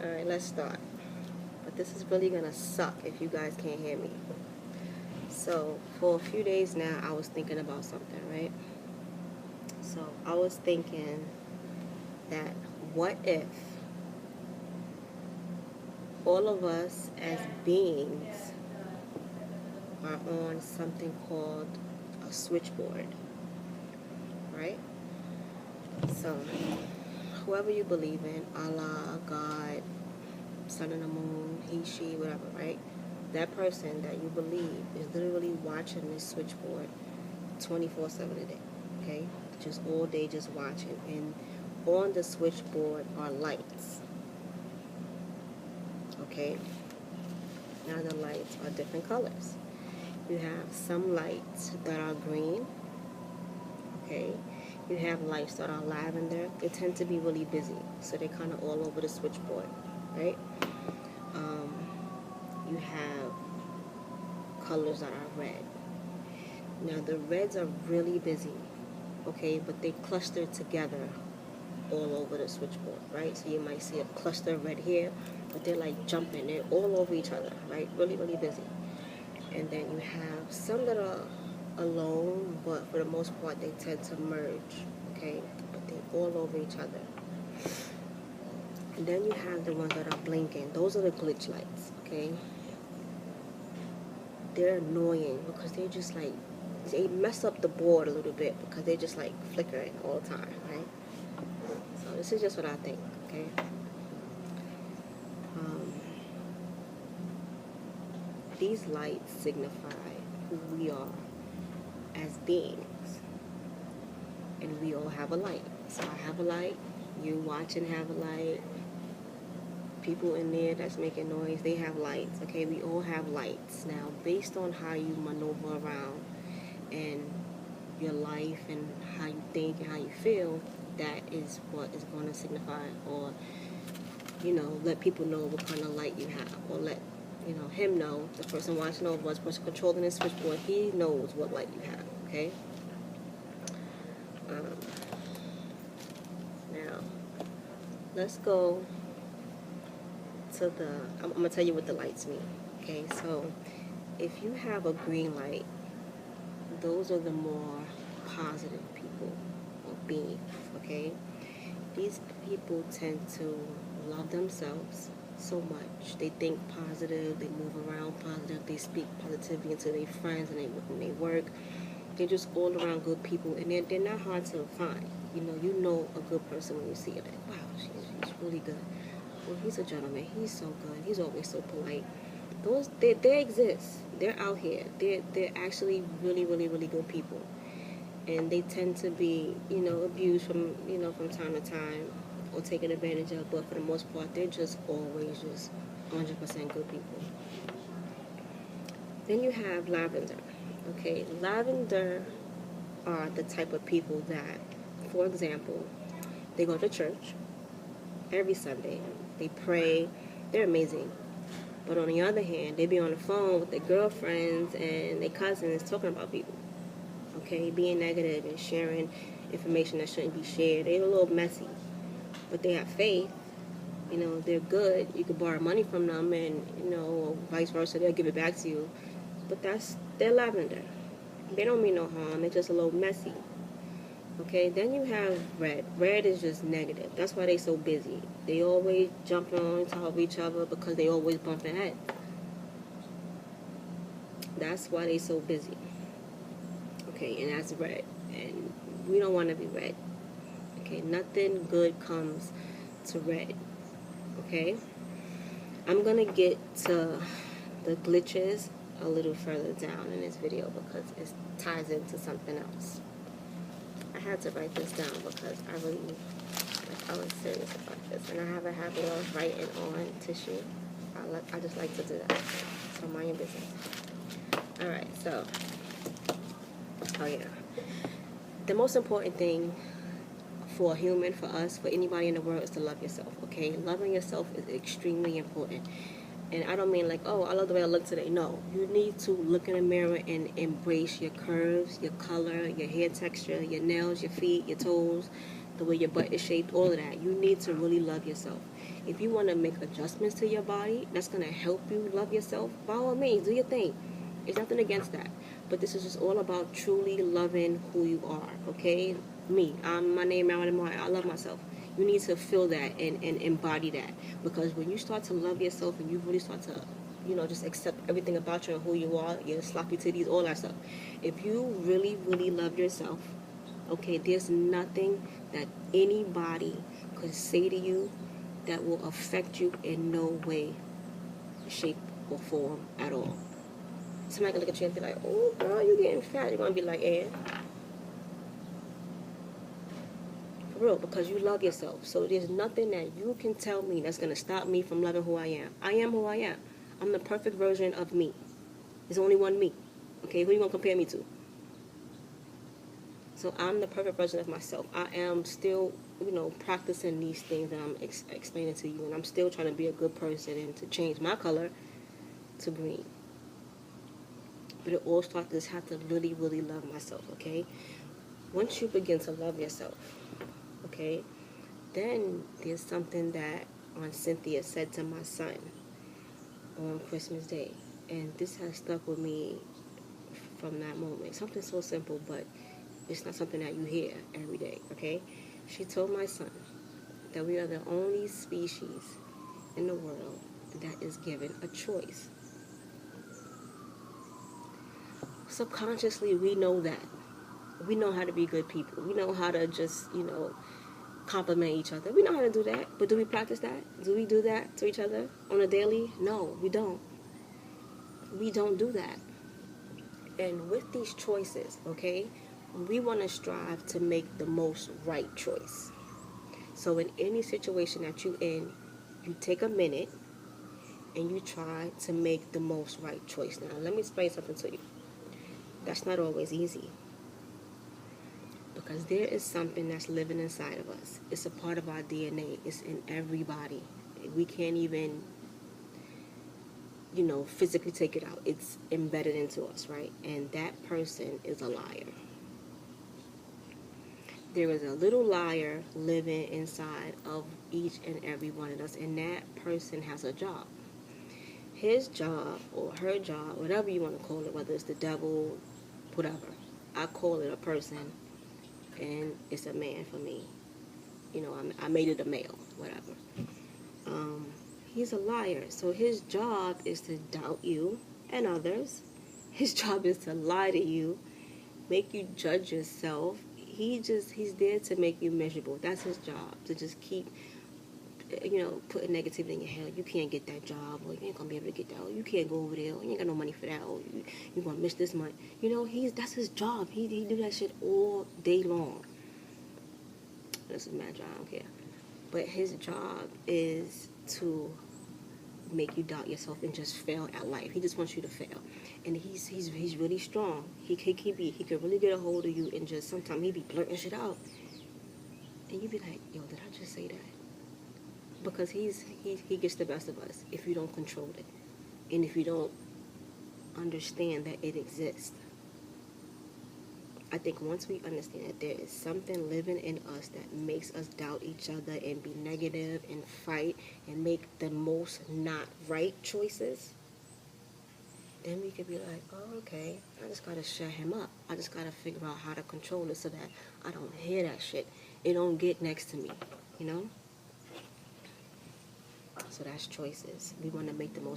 Alright, let's start. But this is really gonna suck if you guys can't hear me. So, for a few days now, I was thinking about something, right? So, I was thinking that what if all of us as beings are on something called a switchboard, right? So, whoever you believe in, Allah, God, sun and the moon, he, she, whatever, right? That person that you believe is literally watching this switchboard 24/7 a day, okay? Just all day, just watching. And on the switchboard are lights, okay? Now the lights are different colors. You have some lights that are green, okay? You have lights that are lavender. They tend to be really busy, so they're kind of all over the switchboard, right? You have colors that are red. Now the reds are really busy, okay, but they cluster together all over the switchboard, right? So you might see a cluster of red here, but they're like jumping, they're all over each other, right? Really, really busy. And then you have some that are alone, but for the most part they tend to merge, okay? But they're all over each other. And then you have the ones that are blinking. Those are the glitch lights, okay? They're annoying because they're just like, they mess up the board a little bit because they're just like flickering all the time, right? So this is just what I think, okay? These lights signify who we are as beings, and we all have a light. So I have a light, you watching have a light, people in there that's making noise, they have lights, okay? We all have lights. Now, based on how you maneuver around and your life and how you think and how you feel, that is what is going to signify, or let people know what kind of light you have, or let him know, the person watching over us, the person controlling the switchboard, he knows what light you have, okay? Now, let's go to I'm going to tell you what the lights mean, okay? So, if you have a green light, those are the more positive people or beings, okay? These people tend to love themselves so much. They think positive, they move around positive, they speak positivity into their friends and they work. They're just all around good people, and they're not hard to find. You know a good person when you see it. Like, wow, she's really good. Well, he's a gentleman. He's so good. He's always so polite. They exist. They're out here. They're actually really, really, really good people, and they tend to be abused from time to time or taken advantage of. But for the most part, they're just always just 100% good people. Then you have lavender. Okay, lavender are the type of people that, for example, they go to church every Sunday. They pray. They're amazing. But on the other hand, they be on the phone with their girlfriends and their cousins talking about people. Okay, being negative and sharing information that shouldn't be shared. They're a little messy. But they have faith. They're good. You could borrow money from them and, vice versa. They'll give it back to you. But they're lavender. They don't mean no harm. They're just a little messy. Okay, then you have red. Red is just negative. That's why they so busy. They always jumping on top of each other because they always bumping heads. That's why they so busy. Okay, and that's red. And we don't want to be red. Okay, nothing good comes to red. Okay, I'm going to get to the glitches a little further down in this video because it ties into something else. I had to write this down because I was serious about this, and I have a habit of writing on tissue. I just like to do that. So mind your business. Alright, so the most important thing for a human, for us, for anybody in the world, is to love yourself. Okay, loving yourself is extremely important. And I don't mean like, oh, I love the way I look today. No, you need to look in the mirror and embrace your curves, your color, your hair texture, your nails, your feet, your toes. the way your butt is shaped, all of that. You need to really love yourself. If you want to make adjustments to your body that's going to help you love yourself, by all means, do your thing. There's nothing against that. But this is just all about truly loving who you are, okay? My name Marilyn Martin. I love myself. You need to feel that and embody that. Because when you start to love yourself and you really start to, just accept everything about you and who you are, your sloppy titties, all that stuff. If you really, really love yourself, okay, there's nothing that anybody could say to you that will affect you in no way, shape, or form at all. Somebody can look at you and be like, oh, girl, you're getting fat. You're going to be like, for real, because you love yourself. So there's nothing that you can tell me that's going to stop me from loving who I am. I am who I am. I'm the perfect version of me. There's only one me. Okay, who you going to compare me to? So I'm the perfect version of myself. I am still, practicing these things that I'm explaining to you. And I'm still trying to be a good person and to change my color to green. But it all starts, I just have to really, really love myself, okay? Once you begin to love yourself, okay, then there's something that Aunt Cynthia said to my son on Christmas Day. And this has stuck with me from that moment. Something so simple, but it's not something that you hear every day, okay? She told my son that we are the only species in the world that is given a choice. Subconsciously, we know that. We know how to be good people. We know how to just, compliment each other. We know how to do that. But do we practice that? Do we do that to each other on a daily? No, we don't. We don't do that. And with these choices, okay, we want to strive to make the most right choice. So in any situation that you're in, you take a minute and you try to make the most right choice. Now, let me explain something to you. That's not always easy. Because there is something that's living inside of us. It's a part of our DNA. It's in everybody. We can't even, physically take it out. It's embedded into us, right? And that person is a liar. There is a little liar living inside of each and every one of us, and that person has a job. His job or her job, whatever you want to call it, whether it's the devil, whatever. I call it a person, and it's a man for me. I made it a male, whatever. He's a liar, so his job is to doubt you and others. His job is to lie to you, make you judge yourself. He's there to make you miserable. That's his job, to just keep, putting negativity in your head. You can't get that job, or you ain't gonna be able to get that, or you can't go over there, or you ain't got no money for that, or you're gonna miss this month. That's his job. He do that shit all day long. This is my job, I don't care. But his job is to make you doubt yourself and just fail at life. He just wants you to fail. And he's really strong. He could really get a hold of you, and just sometimes he be blurting shit out. And you be like, yo, did I just say that? Because he gets the best of us if you don't control it. And if you don't understand that it exists. I think once we understand that there is something living in us that makes us doubt each other and be negative and fight and make the most not right choices, then we could be like, oh, okay, I just got to shut him up. I just got to figure out how to control it so that I don't hear that shit. It don't get next to me, So that's choices. We want to make the most